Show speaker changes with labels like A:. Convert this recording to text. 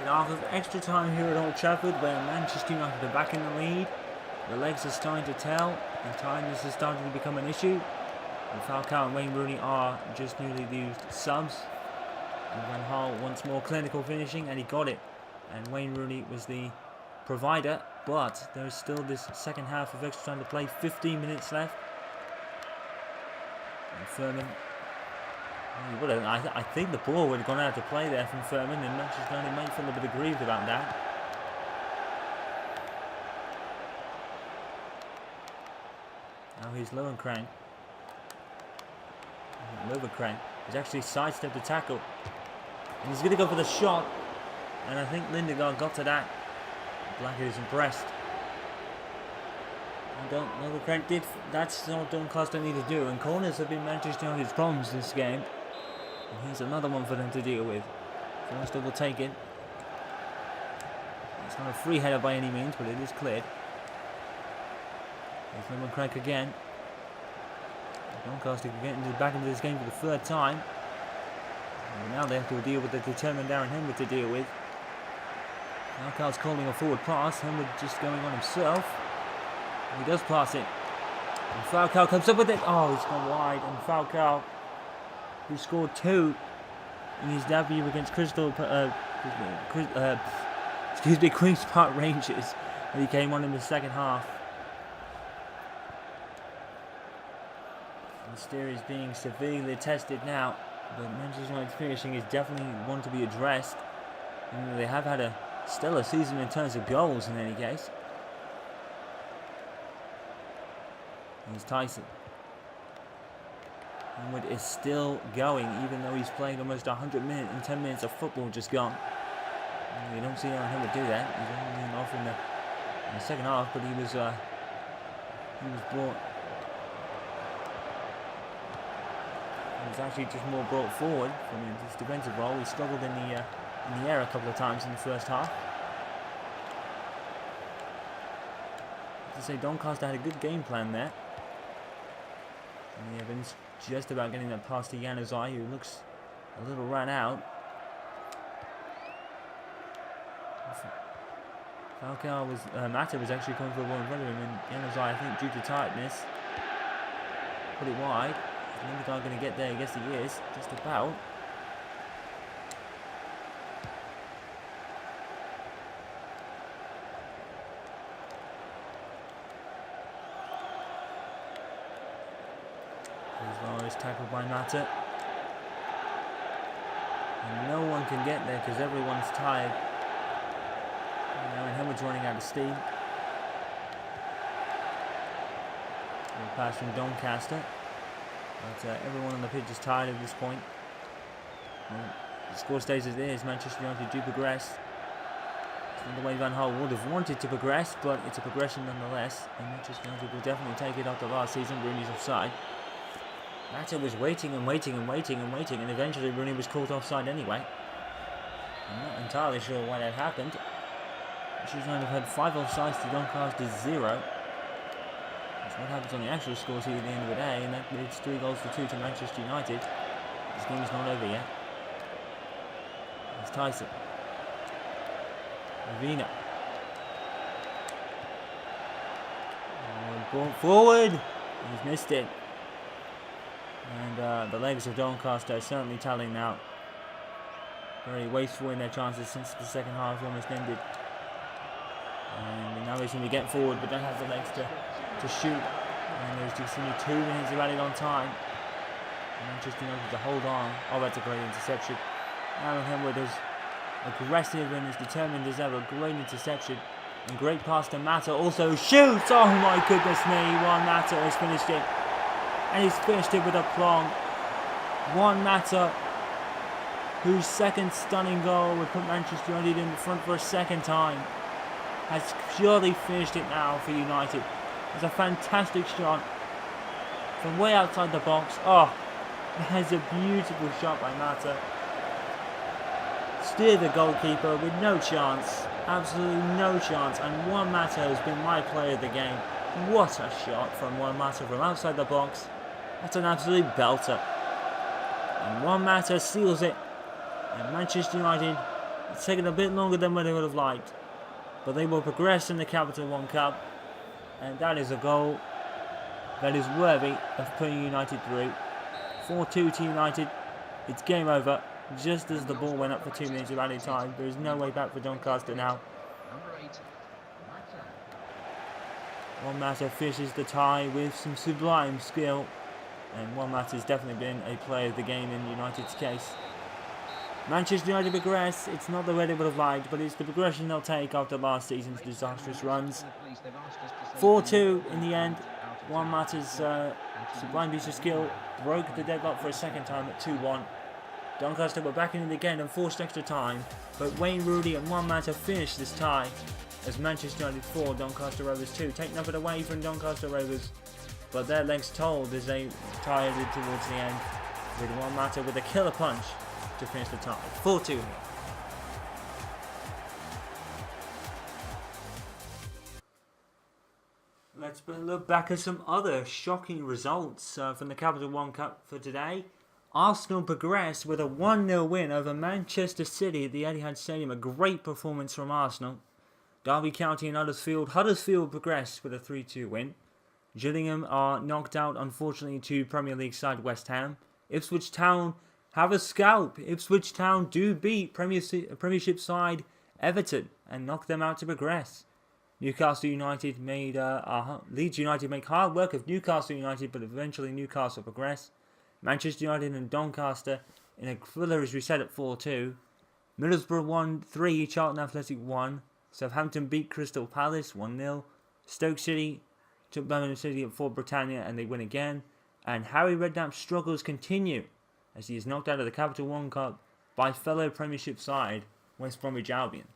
A: After extra time here at Old Trafford, where Manchester United are back in the lead, the legs are starting to tell, and tiredness is starting to become an issue. And Falcao and Wayne Rooney are just newly used subs. And Van Gaal wants more clinical finishing, and he got it. And Wayne Rooney was the provider, but there's still this second half of extra time to play. 15 minutes left. And Furman. I think the ball would have gone out to play there from Furman, and Manchester United might feel a bit aggrieved about that. Now here's Lovenkrank. Lovenkrank has actually sidestepped the tackle. And he's going to go for the shot. And I think Lindegaard got to that. Blackett is impressed. Lovenkrank did. That's what Doncaster need to do. And corners have been Manchester United's problems this game. And here's another one for them to deal with. Forster will take it. It's not a free header by any means, but it is cleared. There's Lovenkrank again. Doncaster can get back into this game for the third time. And now they have to deal with the determined Darren Henwood to deal with. Falcao's calling a forward pass. Henwood just going on himself. He does pass it. And Falcao comes up with it. Oh, it's gone wide. And Falcao, who scored 2 in his debut against Queen's Park Rangers, and he came on in the second half. The steer is being severely tested now, but Manchester United's finishing is definitely one to be addressed. And they have had a stellar season in terms of goals in any case. Here's Tyson. Henwood is still going, even though he's played almost 100 minutes and 10 minutes of football just gone. And you don't see Aaron Henwood do that. He's only off in the second half, but he was brought. He was actually just more brought forward from his defensive role. He struggled in the air a couple of times in the first half. To say Doncaster had a good game plan there. And the Evans just about getting that pass to Januzaj, who looks a little run out. Falcao was Mata was actually coming for the ball in front of him, and Januzaj, I think due to tightness, put it wide. Is Lindegaard going to get there? I guess he is, just about. Tackled by Mata. And no one can get there because everyone's tired. And Henwood's running out of steam. A pass from Doncaster. But everyone on the pitch is tired at this point. The score stays as it is. Manchester United do progress. It's not the way Van Gaal would have wanted to progress, but it's a progression nonetheless. And Manchester United will definitely take it after last season. Rooney's offside. Mata was waiting and waiting and waiting and waiting, and eventually Rooney was caught offside anyway. I'm not entirely sure why that happened. Manchester United have had 5 offsides to Doncaster's 0. That's what happens on the actual score sheet at the end of the day, and that leads 3 goals to 2 to Manchester United. This game is not over yet. It's Tyson. Ravina. Ball forward. He's missed it. And the legs of Doncaster are certainly telling now. Very wasteful in their chances since the second half almost ended. And now they seem to get forward, but don't have the legs to shoot. And there's just only 2 minutes of added on time. And Manchester United to hold on. Oh, that's a great interception. Aaron Henwood is aggressive and as determined as ever. Great interception. And great pass to Mata. Also shoots! Oh my goodness me. Juan Mata has finished it. And he's finished it with aplomb. Juan Mata, whose second stunning goal would put Manchester United in front for a second time, has surely finished it now for United. It's a fantastic shot from way outside the box. Oh, that is a beautiful shot by Mata. Steer the goalkeeper with no chance, absolutely no chance. And Juan Mata has been my player of the game. What a shot from Juan Mata from outside the box. That's an absolute belter. And Juan Mata seals it. And Manchester United It's taken a bit longer than they would have liked, but they will progress in the Capital One Cup, and that is a goal that is worthy of putting United through. 4-2 to United. It's game over just as the ball went up for 2 minutes of added time. There is no way back for Doncaster now. Juan Mata finishes the tie with some sublime skill, and Juan Mata has definitely been a player of the game in United's case. Manchester United progress. It's not the way they would have liked, but it's the progression they'll take after last season's disastrous runs. 4-2 in the end. Juan Mata's sublime piece of skill broke the deadlock for a second time at 2-1. Doncaster were back in it again and forced extra time, but Wayne Rooney and Juan Mata finished this tie as Manchester United 4, Doncaster Rovers 2. Take nothing away from Doncaster Rovers, but their legs told as they tired towards the end, with Juan Mata with a killer punch to finish the tie. 4-2. Let's look back at some other shocking results from the Capital One Cup for today. Arsenal progressed with a 1-0 win over Manchester City at the Etihad Stadium. A great performance from Arsenal. Derby County and Huddersfield. Huddersfield progressed with a 3-2 win. Gillingham are knocked out, unfortunately, to Premier League side West Ham. Ipswich Town have a scalp. Ipswich Town do beat Premiership side Everton and knock them out to progress. Newcastle United made Leeds United make hard work of Newcastle United, but eventually Newcastle progress. Manchester United and Doncaster in a thriller is reset at 4-2. Middlesbrough 1-3, Charlton Athletic 1. Southampton beat Crystal Palace 1-0. Stoke City took Birmingham City at Fort Britannia and they win again. And Harry Redknapp's struggles continue as he is knocked out of the Capital One Cup by fellow Premiership side West Bromwich Albion.